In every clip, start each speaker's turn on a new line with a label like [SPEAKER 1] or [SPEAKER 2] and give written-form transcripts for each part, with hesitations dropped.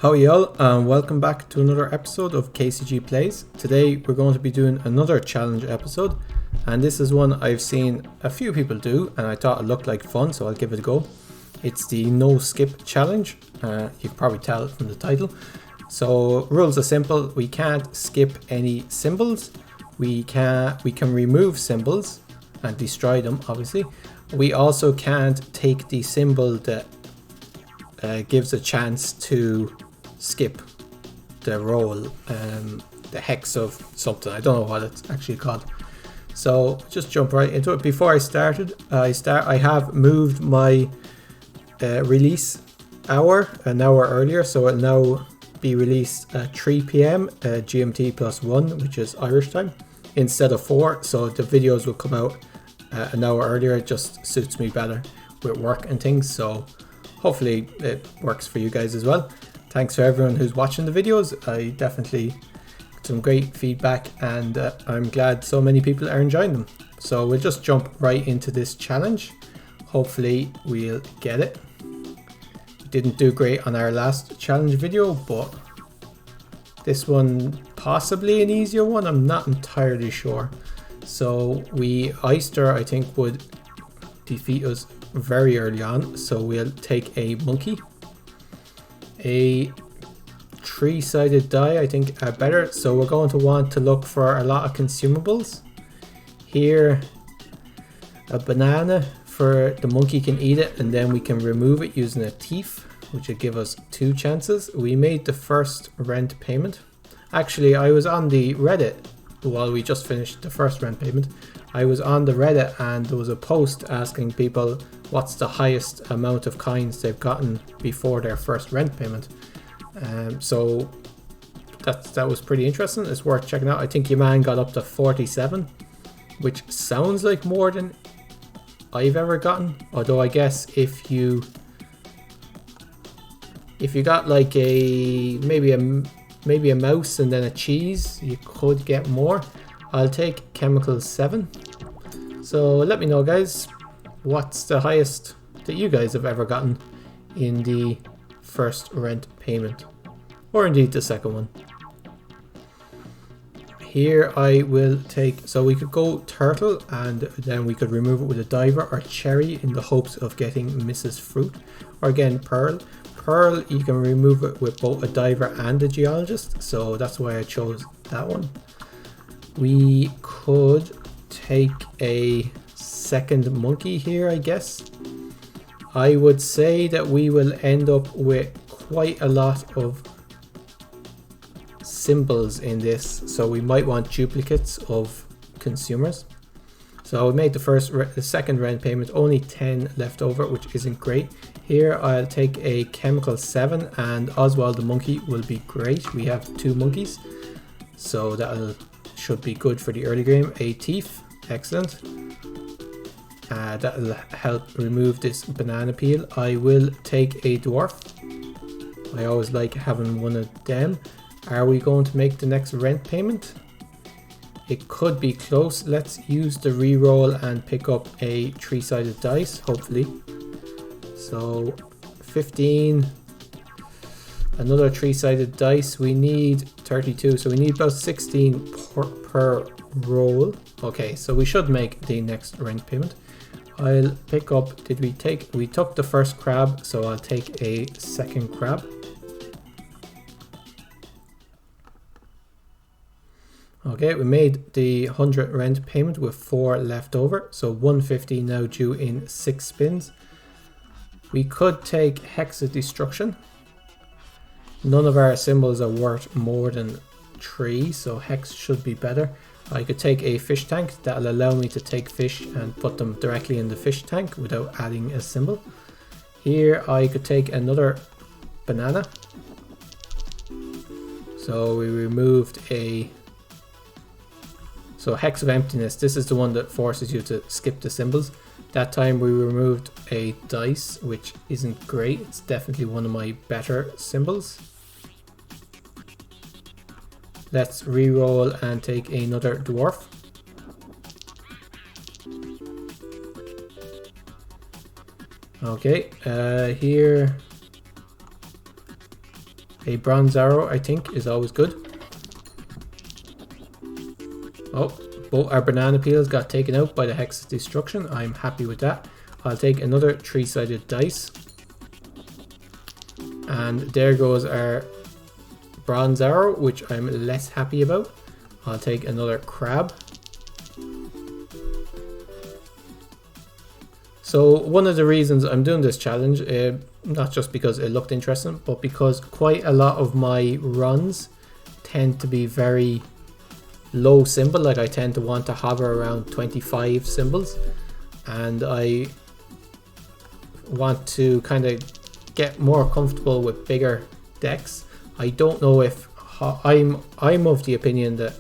[SPEAKER 1] How are y'all, and welcome back to another episode of KCG Plays. Today we're going to be doing another challenge episode, and this is one I've seen a few people do and I thought it looked like fun, so I'll give it a go. It's the no skip challenge. You can probably tell from the title. So rules are simple. We can't skip any symbols. We can remove symbols and destroy them, obviously. We also can't take the symbol that gives a chance to skip the roll, the hex of something. I don't know what it's actually called. So just jump right into it. Before I started, I have moved my release hour an hour earlier, so it'll now be released at 3 p.m. GMT +1, which is Irish time, instead of 4. So the videos will come out an hour earlier. It just suits me better with work and things, so hopefully it works for you guys as well. Thanks for everyone who's watching the videos. I definitely got some great feedback, and I'm glad so many people are enjoying them. So we'll just jump right into this challenge. Hopefully we'll get it. We didn't do great on our last challenge video, but this one possibly an easier one. I'm not entirely sure. So Oyster, I think, would defeat us very early on, so we'll take a monkey. A 3-sided die, I think, are better, so we're going to want to look for a lot of consumables. Here, a banana for the monkey can eat it, and then we can remove it using a thief, which would give us 2 chances. We made the first rent payment. Actually, I was on the Reddit while we just finished the first rent payment. I was on the Reddit and there was a post asking people what's the highest amount of coins they've gotten before their first rent payment. So that was pretty interesting. It's worth checking out. I think your man got up to 47, which sounds like more than I've ever gotten. Although I guess if you got like maybe a mouse and then a cheese, you could get more. I'll take chemical 7. So let me know, guys, what's the highest that you guys have ever gotten in the first rent payment, or indeed the second one. Here I will take, so we could go turtle and then we could remove it with a diver, or cherry in the hopes of getting Mrs. Fruit, or again pearl. Pearl, you can remove it with both a diver and a geologist, so that's why I chose that one. We could take a second monkey here, I guess. I would say that we will end up with quite a lot of symbols in this, so we might want duplicates of consumers. So we made the second rent payment, only 10 left over, which isn't great. Here I'll take a chemical 7, and Oswald the monkey will be great. We have 2 monkeys, so that should be good for the early game. A thief, excellent. That'll help remove this banana peel. I will take a dwarf. I always like having one of them. Are we going to make the next rent payment? It could be close. Let's use the reroll and pick up a 3-sided dice, hopefully. So 15, another 3-sided dice. We need 32, so we need about 16 per roll. Okay, so we should make the next rent payment. I'll pick up, we took the first crab, so I'll take a second crab. Okay, we made the 100 rent payment with 4 left over, so 150 now due in 6 spins. We could take Hexa Destruction. None of our symbols are worth more than 3, so Hex should be better. I could take a fish tank. That'll allow me to take fish and put them directly in the fish tank without adding a symbol. Here I could take another banana. So we removed so Hex of Emptiness. This is the one that forces you to skip the symbols. That time we removed a dice, which isn't great. It's definitely one of my better symbols. Let's re-roll and take another dwarf. Okay, here A bronze arrow, I think, is always good. Oh, both our banana peels got taken out by the Hex of Destruction. I'm happy with that. I'll take another 3-sided dice. And there goes our bronze arrow, which I'm less happy about. I'll take another crab. So one of the reasons I'm doing this challenge, not just because it looked interesting, but because quite a lot of my runs tend to be very low symbol. Like I tend to want to hover around 25 symbols, and I want to kind of get more comfortable with bigger decks. I don't know if I'm of the opinion that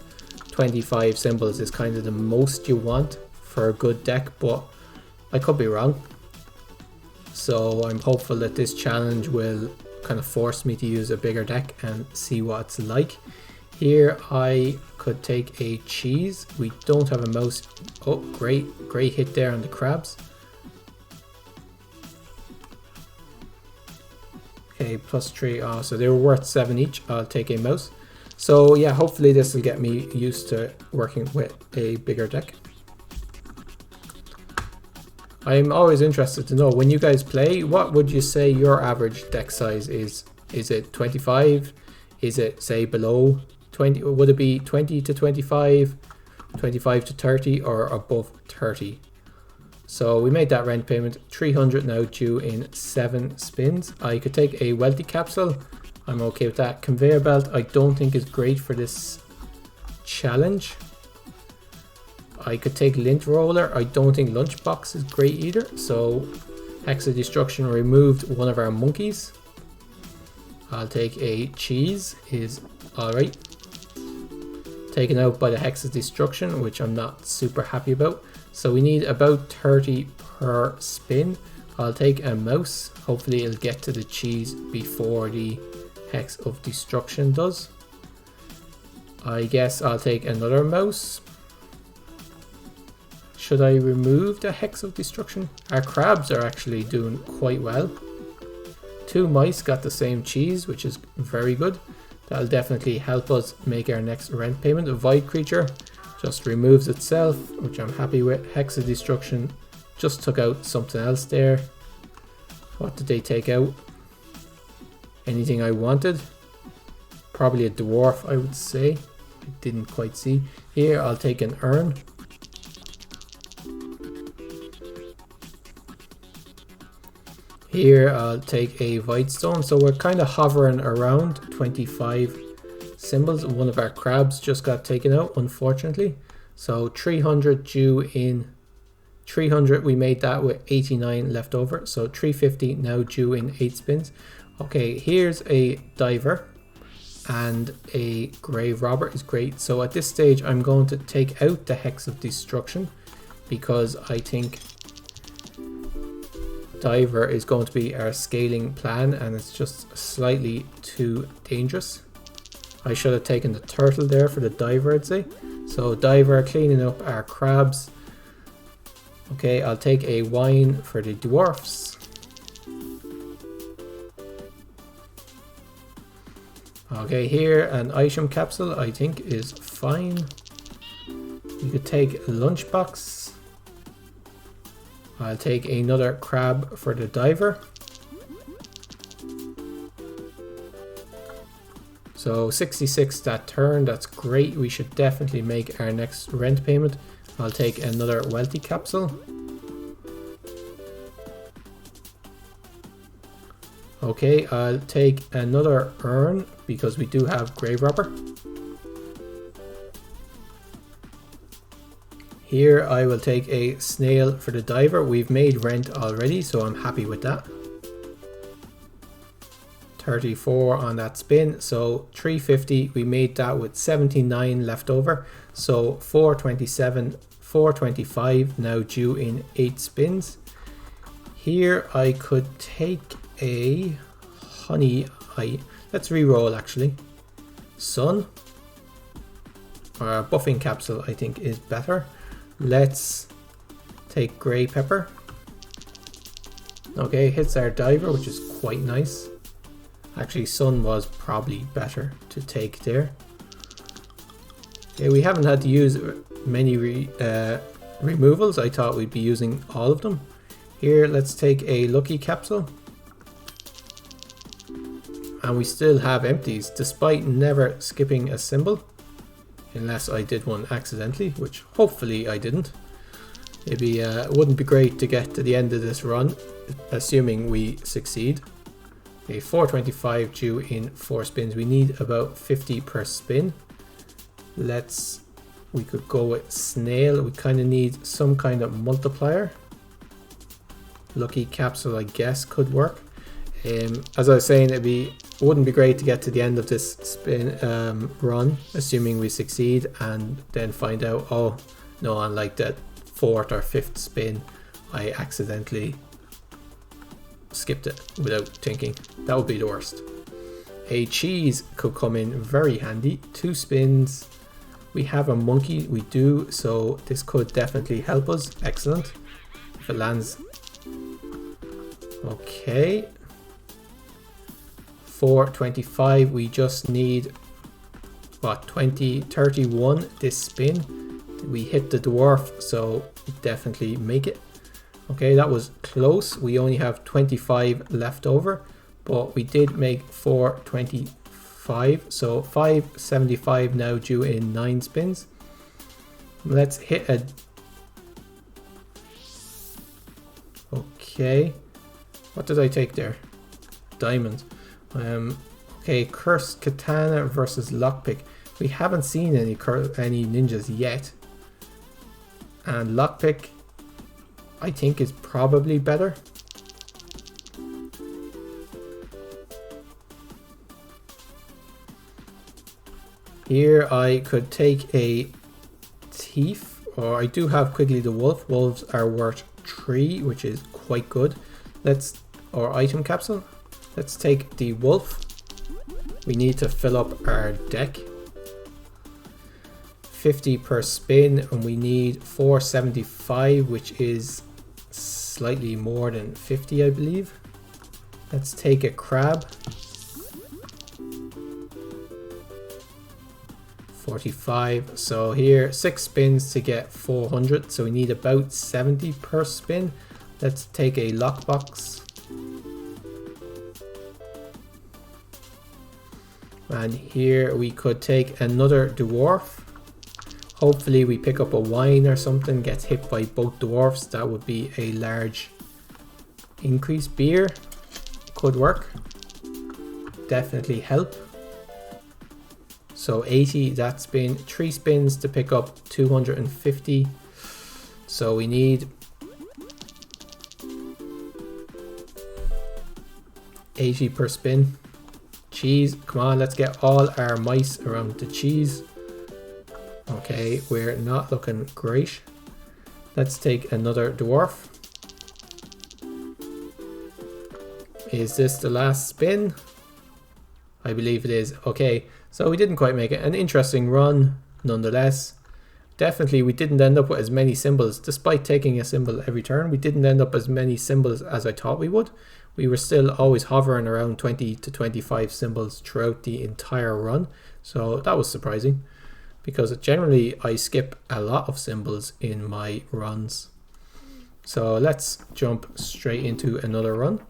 [SPEAKER 1] 25 symbols is kind of the most you want for a good deck, but I could be wrong. So I'm hopeful that this challenge will kind of force me to use a bigger deck and see what it's like. Here I could take a cheese. We don't have a mouse. Oh, great hit there on the crabs. Okay, +3. Oh, so they were worth 7 each. I'll take a mouse. So yeah, hopefully this will get me used to working with a bigger deck. I'm always interested to know, when you guys play, what would you say your average deck size is? Is it 25? Is it, say, below 20? Would it be 20 to 25, 25 to 30, or above 30? So we made that rent payment, 300 now due in 7 spins. I could take a wealthy capsule. I'm okay with that. Conveyor belt I don't think is great for this challenge. I could take lint roller. I don't think lunchbox is great either. So Hex of Destruction removed one of our monkeys. I'll take a cheese, is alright. Taken out by the Hex of Destruction, which I'm not super happy about. So we need about 30 per spin. I'll take a mouse. Hopefully it'll get to the cheese before the Hex of Destruction does. I guess I'll take another mouse. Should I remove the Hex of Destruction? Our crabs are actually doing quite well. 2 mice got the same cheese, which is very good. That'll definitely help us make our next rent payment. A void creature just removes itself, which I'm happy with. Hex of Destruction just took out something else there. What did they take out? Anything I wanted? Probably a dwarf, I would say. I didn't quite see. Here I'll take an urn. Here I'll take a void stone. So we're kind of hovering around 25 symbols. One of our crabs just got taken out, unfortunately. So 300 due in 300. We made that with 89 left over. So 350 now due in 8 spins. Okay, here's a diver, and a grave robber is great. So at this stage I'm going to take out the Hex of Destruction because I think diver is going to be our scaling plan, and it's just slightly too dangerous. I should have taken the turtle there for the diver, I'd say. So diver, cleaning up our crabs. Okay, I'll take a wine for the dwarfs. Okay, here an item capsule I think is fine. You could take a lunchbox. I'll take another crab for the diver. So 66 that turn, that's great. We should definitely make our next rent payment. I'll take another wealthy capsule. Okay, I'll take another urn because we do have grave robber. Here I will take a snail for the diver. We've made rent already, so I'm happy with that. 34 on that spin, so 350. We made that with 79 left over, so 427, 425 now due in 8 spins. Here I could take a honey. Let's re-roll actually. Sun or a buffing capsule I think is better. Let's take grey pepper. Okay, hits our diver, which is quite nice. Actually, sun was probably better to take there. Okay, we haven't had to use many removals. I thought we'd be using all of them. Here, let's take a lucky capsule. And we still have empties, despite never skipping a symbol. Unless I did one accidentally, which hopefully I didn't. Maybe it wouldn't be great to get to the end of this run, assuming we succeed. Okay, 425 due in 4 spins. We need about 50 per spin. We could go with snail. We kind of need some kind of multiplier. Lucky capsule, I guess, could work. As I was saying, it wouldn't be great to get to the end of this spin run, assuming we succeed, and then find out, oh no, on like that 4th or 5th spin, I accidentally skipped it without thinking. That would be the worst. A cheese could come in very handy. 2 spins. We have a monkey, we do, so this could definitely help us. Excellent. If it lands. Okay. 425, we just need, what, 31 this spin. We hit the dwarf, so definitely make it. Okay, that was close. We only have 25 left over, but we did make 425, so 575 now due in 9 spins. Let's hit a... Okay, what did I take there? Diamond. Okay, Cursed Katana versus Lockpick. We haven't seen any ninjas yet, and Lockpick I think is probably better. Here I could take a thief, or I do have Quigley the Wolf. Wolves are worth 3, which is quite good. Or item capsule. Let's take the wolf. We need to fill up our deck. 50 per spin, and we need 475, which is slightly more than 50, I believe. Let's take a crab. 45. So here, 6 spins to get 400. So we need about 70 per spin. Let's take a lockbox. And here we could take another dwarf. Hopefully we pick up a wine or something, gets hit by both dwarfs. That would be a large increase. Beer could work. Definitely help. So 80, that's been 3 spins to pick up 250. So we need 80 per spin. Cheese, come on, let's get all our mice around the cheese. Okay, we're not looking great. Let's take another dwarf. Is this the last spin? I believe it is. Okay, so we didn't quite make it. An interesting run, nonetheless. Definitely we didn't end up with as many symbols. Despite taking a symbol every turn, we didn't end up as many symbols as I thought we would. We were still always hovering around 20 to 25 symbols throughout the entire run. So that was surprising, because generally I skip a lot of symbols in my runs. So let's jump straight into another run.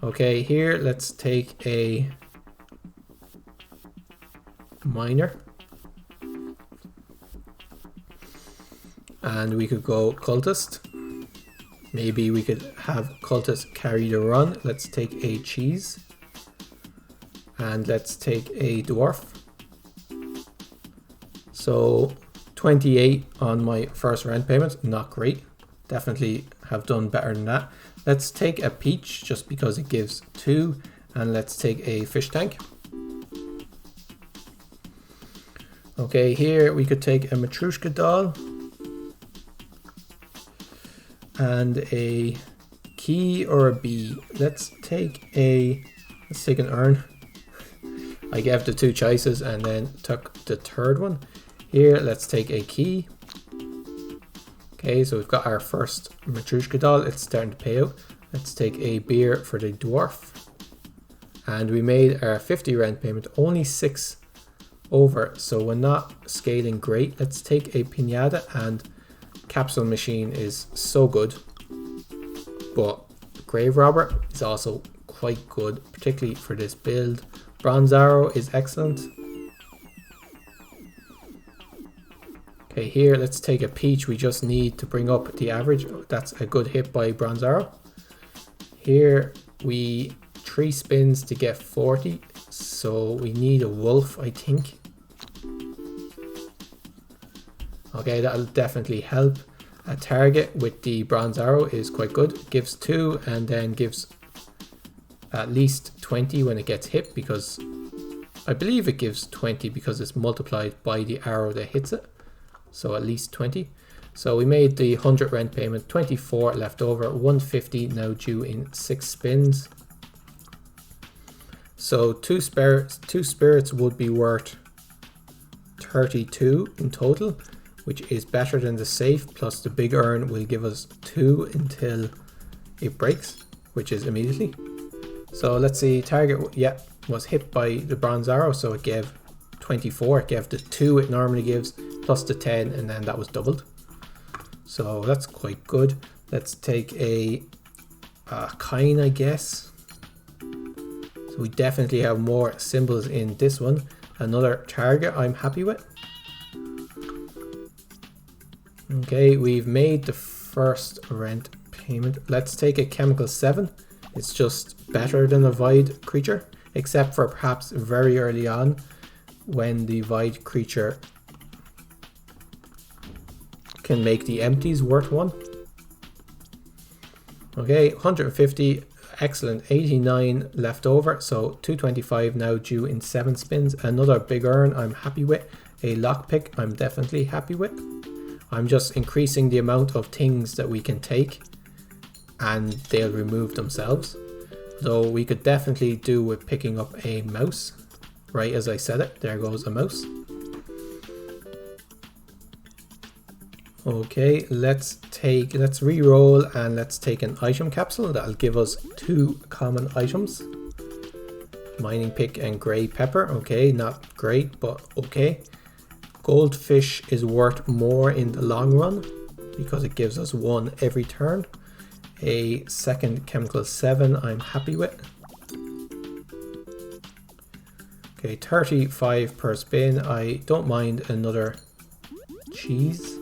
[SPEAKER 1] Okay, here let's take a miner. And we could go cultist. Maybe we could have cultist carry the run. Let's take a cheese. And let's take a dwarf. So 28 on my first rent payment, not great. Definitely have done better than that. Let's take a peach just because it gives 2, and let's take a fish tank. Okay, here we could take a Matryoshka doll and a key or a bee. Let's take an urn. I gave the 2 choices and then took the third one. Here, let's take a key. Okay, so we've got our first Matryoshka doll. It's starting to pay out. Let's take a beer for the dwarf. and we made our 50 rent payment only 6 over, so we're not scaling great. Let's take a pinata, and capsule machine is so good, but grave robber is also quite good, particularly for this build. Bronze arrow is excellent. Okay, here let's take a peach. We just need to bring up the average. That's a good hit by bronze arrow. Here we 3 spins to get 40, so we need a wolf, I think. Okay, that'll definitely help. A target with the bronze arrow is quite good. Gives 2 and then gives at least 20 when it gets hit, because I believe it gives 20 because it's multiplied by the arrow that hits it. So at least 20. So we made the 100 rent payment, 24 left over, 150 now due in 6 spins. So two spirits would be worth 32 in total, which is better than the safe, plus the big urn will give us 2 until it breaks, which is immediately. So let's see, target, yeah, was hit by the bronze arrow, so it gave 24, it gave the 2 it normally gives, plus the 10, and then that was doubled. So that's quite good. Let's take a coin, I guess. So we definitely have more symbols in this one. Another target I'm happy with. Okay, we've made the first rent payment. Let's take a chemical 7. It's just better than a void creature, except for perhaps very early on when the void creature can make the empties worth 1. Okay, 150, excellent. 89 left over, so 225 now due in 7 spins. Another big urn I'm happy with. A lockpick I'm definitely happy with. I'm just increasing the amount of things that we can take and they'll remove themselves. Though we could definitely do with picking up a mouse. Right as I said it, there goes a mouse. Okay, let's re-roll and let's take an item capsule. That'll give us 2 common items. Mining pick and grey pepper. Okay, not great, but okay. Goldfish is worth more in the long run because it gives us 1 every turn. A second chemical 7 I'm happy with. Okay, 35 per spin. I don't mind another cheese.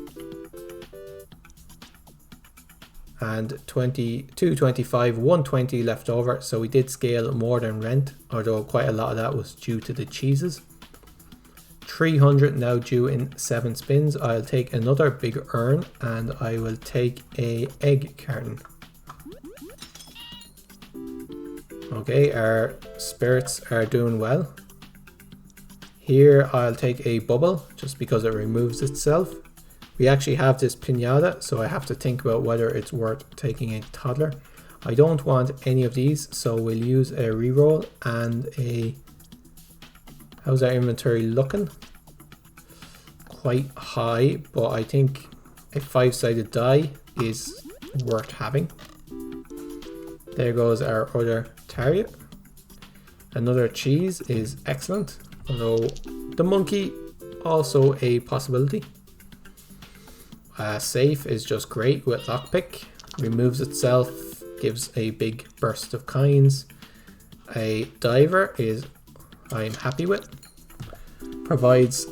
[SPEAKER 1] And 225, 120 left over. So we did scale more than rent, although quite a lot of that was due to the cheeses. 300 now due in 7 spins. I'll take another big urn and I will take a egg carton. Okay, our spirits are doing well. Here I'll take a bubble just because it removes itself. We actually have this pinata, so I have to think about whether it's worth taking a toddler. I don't want any of these, so we'll use a reroll and a... How's our inventory looking? Quite high, but I think a 5-sided die is worth having. There goes our other target. Another cheese is excellent, although the monkey also a possibility. Safe is just great with lockpick. Removes itself, gives a big burst of coins. A diver is I'm happy with. Provides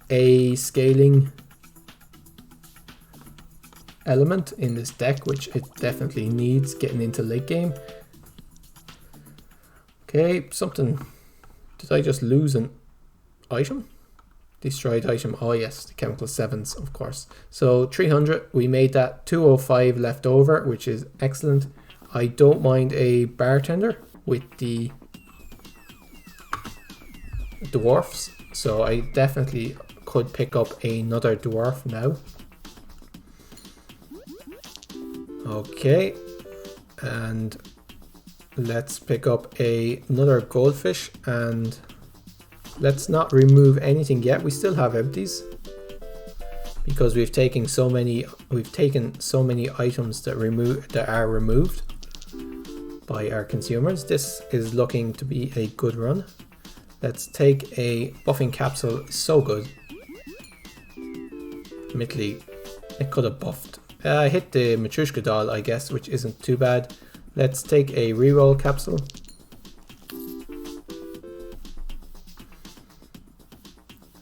[SPEAKER 1] a scaling element in this deck, which it definitely needs getting into late game. Okay, something. Did I just lose an item? Destroyed item. Oh yes, the chemical 7s, of course. So 300, we made that. 205 left over, which is excellent. I don't mind a bartender with the dwarfs, so I definitely could pick up another dwarf now. Okay, and let's pick up another goldfish, and let's not remove anything yet. We still have empties because we've taken so many items that are removed. by our consumers. This is looking to be a good run. Let's take a buffing capsule. So good. Admittedly, it could have buffed. I hit the Matryoshka doll, I guess, which isn't too bad. Let's take a reroll capsule.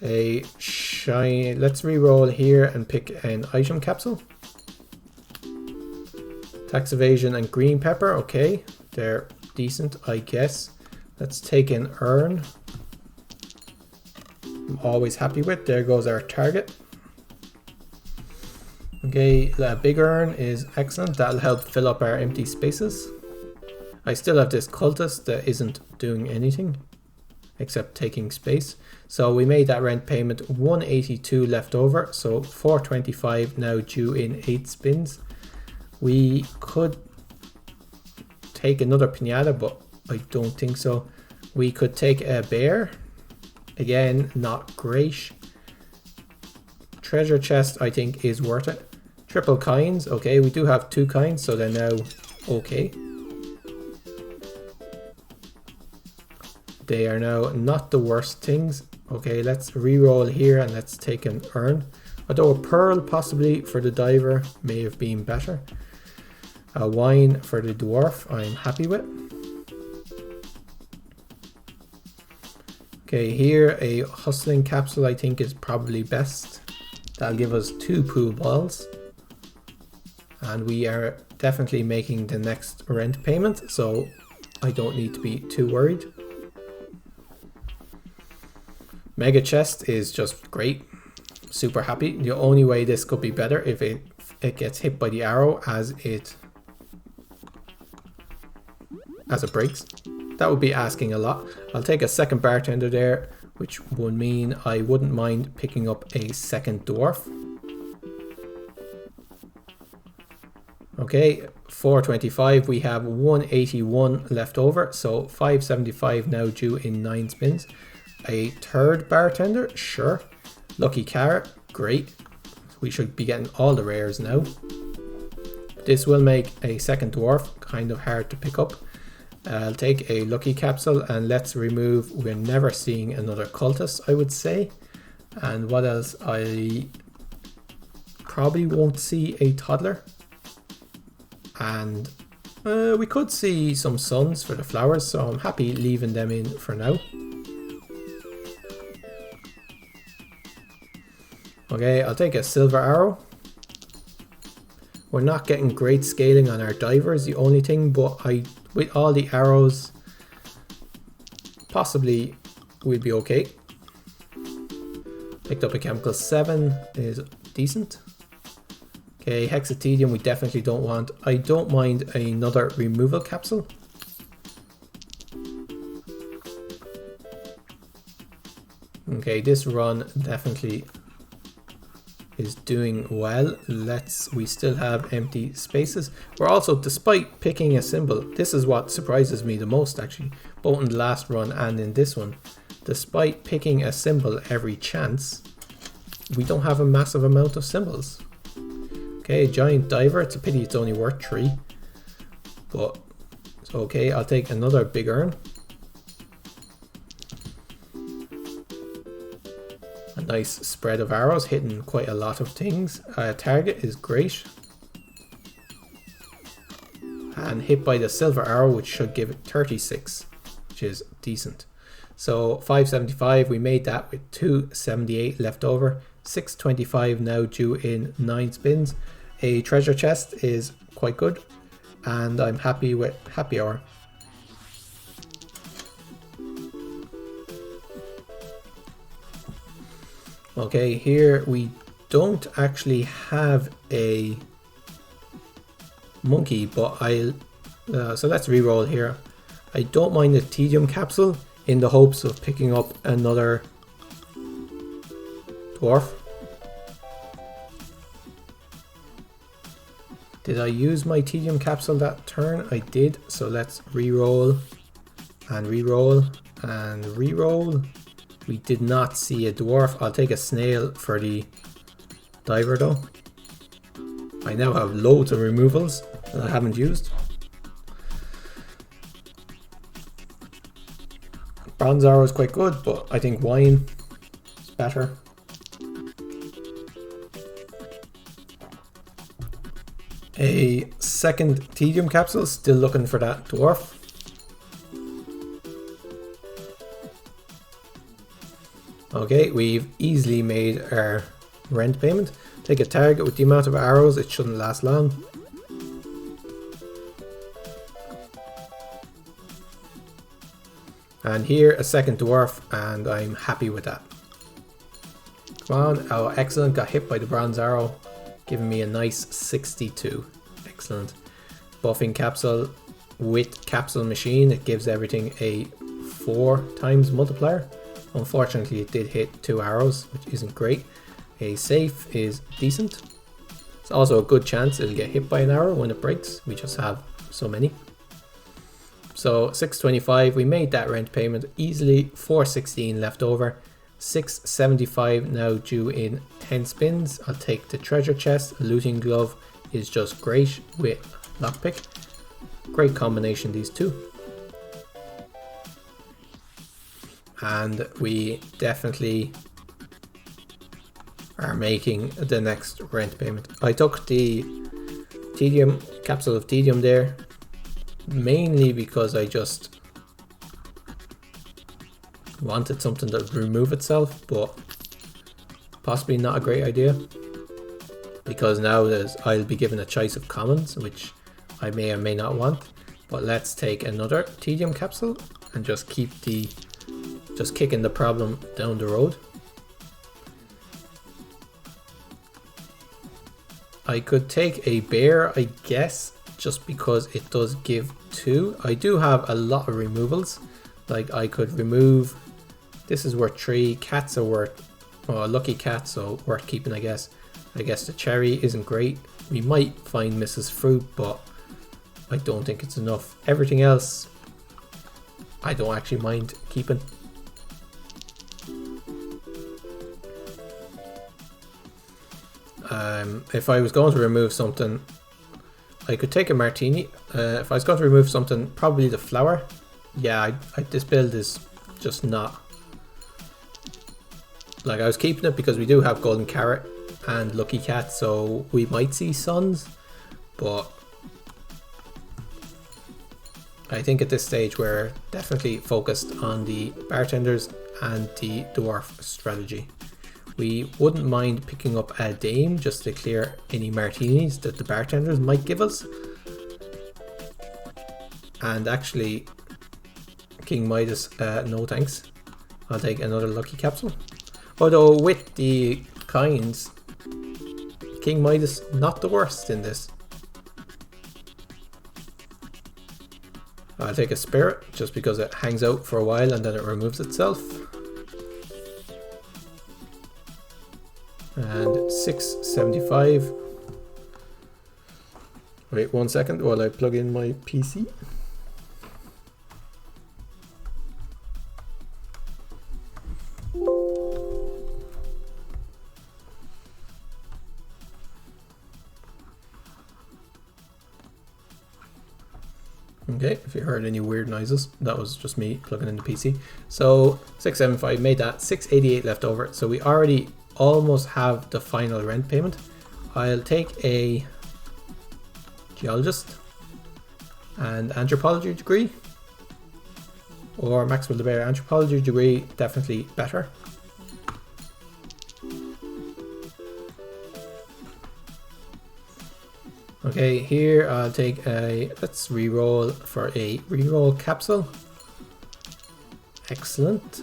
[SPEAKER 1] A shiny. Let's reroll here and pick an item capsule. Tax evasion and green pepper. Okay, they're decent, I guess. Let's take an urn. I'm always happy with. There goes our target. Okay, a big urn is excellent. That'll help fill up our empty spaces. I still have this cultist that isn't doing anything except taking space. So we made that rent payment, 182 left over, so 425 now due in 8 spins. We could take another pinata, but I don't think so. We could take a bear. Again, not great. Treasure chest, I think, is worth it. Triple coins. Okay, we do have 2 coins, so they're now okay. They are now not the worst things. Okay, let's re-roll here and let's take an urn. Although a pearl possibly for the diver may have been better. A wine for the dwarf I'm happy with. Okay, here a hustling capsule I think is probably best. That'll give us 2 pool balls. And we are definitely making the next rent payment, so I don't need to be too worried. Mega chest is just great. Super happy. The only way this could be better if it gets hit by the arrow as it breaks. That would be asking a lot. I'll take a second bartender there, which would mean I wouldn't mind picking up a second dwarf. Okay, 425. We have 181 left over, so 575 now due in 9 spins. A third bartender, sure. Lucky carrot, great. We should be getting all the rares now. This will make a second dwarf kind of hard to pick up. I'll take a lucky capsule and let's remove, we're never seeing another cultist, I would say. And what else? I probably won't see a toddler. And we could see some suns for the flowers, so I'm happy leaving them in for now. Okay, I'll take a silver arrow. We're not getting great scaling on our divers, the only thing, but with all the arrows, possibly we'll be okay. Picked up a chemical 7 is decent. Okay, hexatedium we definitely don't want. I don't mind another removal capsule. Okay, this run definitely is doing well. We still have empty spaces. We're also, despite picking a symbol, this is what surprises me the most actually, both in the last run and in this one. Despite picking a symbol every chance, we don't have a massive amount of symbols. Okay, giant diver, it's a pity it's only worth 3, but it's okay. I'll take another big urn. A nice spread of arrows hitting quite a lot of things. Target is great. And hit by the silver arrow, which should give it 36, which is decent. So 575, we made that with 278 left over. 625 now due in 9 spins. A treasure chest is quite good. And I'm happy with happy hour. Okay, here we don't actually have a monkey, but so let's re-roll here. I don't mind the tedium capsule in the hopes of picking up another dwarf. Did I use my tedium capsule that turn? I did, so let's re-roll and re-roll and re-roll. We did not see a dwarf. I'll take a snail for the diver though. I now have loads of removals that I haven't used. bronze arrow is quite good, but I think wine is better. A second tedium capsule, still looking for that dwarf. Okay, we've easily made our rent payment. Take a target with the amount of arrows, it shouldn't last long. And here a second dwarf, and I'm happy with that. Come on, oh excellent, got hit by the bronze arrow, giving me a nice 62. Excellent. Buffing capsule with capsule machine, it gives everything a 4 times multiplier. Unfortunately it did hit 2 arrows, which isn't great. A safe is decent. It's also a good chance it'll get hit by an arrow when it breaks. We just have so many. So 625, we made that rent payment easily. 416 left over. 675 now due in 10 spins. I'll take the treasure chest. A looting glove is just great with lockpick. Great combination, these two. And we definitely are making the next rent payment. I took the tedium capsule of tedium there mainly because I just wanted something that would remove itself, but possibly not a great idea because now I'll be given a choice of commons, which I may or may not want. But let's take another tedium capsule and just keep kicking the problem down the road. I could take a bear, I guess, just because it does give 2. I do have a lot of removals. Like I could remove, this is worth 3, cats are worth, well, a lucky cat, so worth keeping, I guess. I guess the cherry isn't great. We might find Mrs. Fruit, but I don't think it's enough. Everything else, I don't actually mind keeping. If I was going to remove something, I could take a martini. If I was going to remove something, probably the flower. Yeah, this build is just not... Like, I was keeping it because we do have golden carrot and lucky cat, so we might see suns, but I think at this stage we're definitely focused on the bartenders and the dwarf strategy. We wouldn't mind picking up a dame just to clear any martinis that the bartenders might give us. And actually, King Midas, no thanks. I'll take another lucky capsule. Although with the coins, King Midas not the worst in this. I'll take a spirit just because it hangs out for a while and then it removes itself. And 675. Wait 1 second while I plug in my PC. Okay, if you heard any weird noises, that was just me plugging in the PC. So 675 made that, 688 left over. So we already almost have the final rent payment. I'll take a geologist and anthropology degree, or Maxwell the Bear. Anthropology degree definitely better. Okay, here I'll take a, let's reroll for a reroll capsule. Excellent.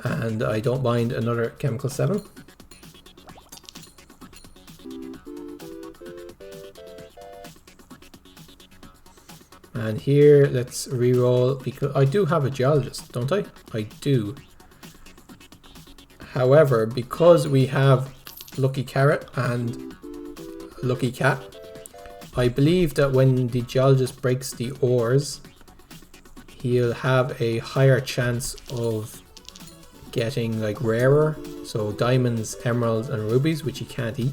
[SPEAKER 1] And I don't mind another chemical 7. And here let's reroll because I do have a geologist, don't I? I do. However, because we have lucky carrot and lucky cat, I believe that when the geologist breaks the ores, he'll have a higher chance of getting like rarer, so diamonds, emeralds and rubies, which he can't eat.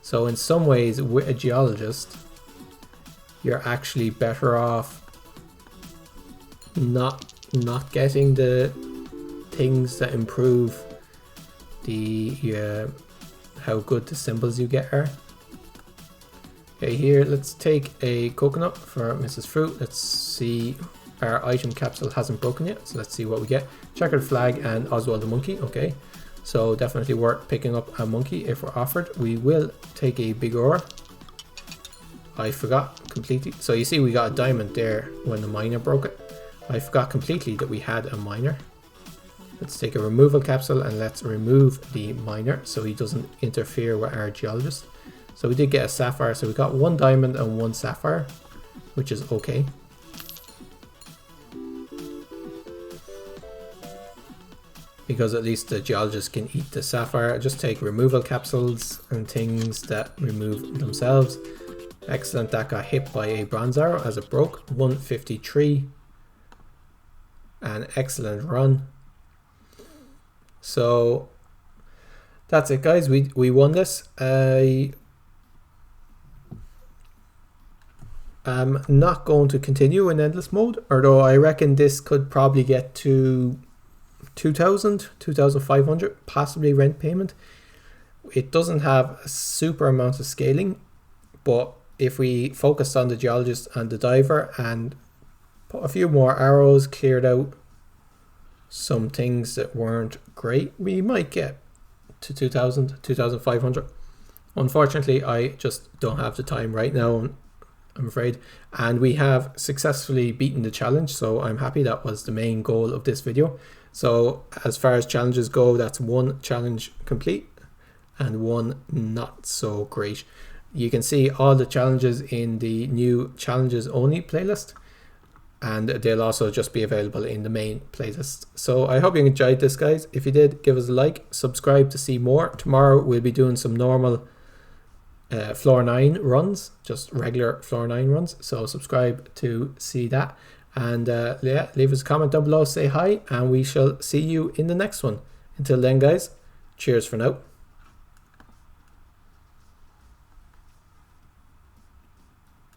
[SPEAKER 1] So in some ways with a geologist you're actually better off not getting the things that improve the how good the symbols you get are. Okay, here let's take a coconut for Mrs. Fruit. Let's see, our item capsule hasn't broken yet, so let's see what we get. Checkered flag and Oswald the monkey. Okay, so definitely worth picking up a monkey if we're offered. We will take a big ore. I forgot completely. So you see we got a diamond there when the miner broke it. I forgot completely that we had a miner. Let's take a removal capsule and let's remove the miner so he doesn't interfere with our geologist. So we did get a sapphire, so we got 1 diamond and 1 sapphire, which is okay. Because at least the geologist can eat the sapphire. Just take removal capsules and things that remove themselves. Excellent, that got hit by a bronze arrow as it broke. 153. An excellent run. So that's it, guys. We won this. I'm not going to continue in endless mode, although I reckon this could probably get to 2,000, 2,500, possibly rent payment. It doesn't have a super amount of scaling, but if we focused on the geologist and the diver and put a few more arrows, cleared out some things that weren't great, we might get to 2,000, 2,500. Unfortunately, I just don't have the time right now, I'm afraid. And we have successfully beaten the challenge, so I'm happy. That was the main goal of this video. So as far as challenges go, that's 1 challenge complete and 1 not so great. You can see all the challenges in the new challenges only playlist, and they'll also just be available in the main playlist. So I hope you enjoyed this, guys. If you did, give us a like, subscribe to see more. Tomorrow we'll be doing some normal floor 9 runs, just regular floor 9 runs, so subscribe to see that. And yeah, leave us a comment down below, say hi, and we shall see you in the next one. Until then, guys, cheers for now.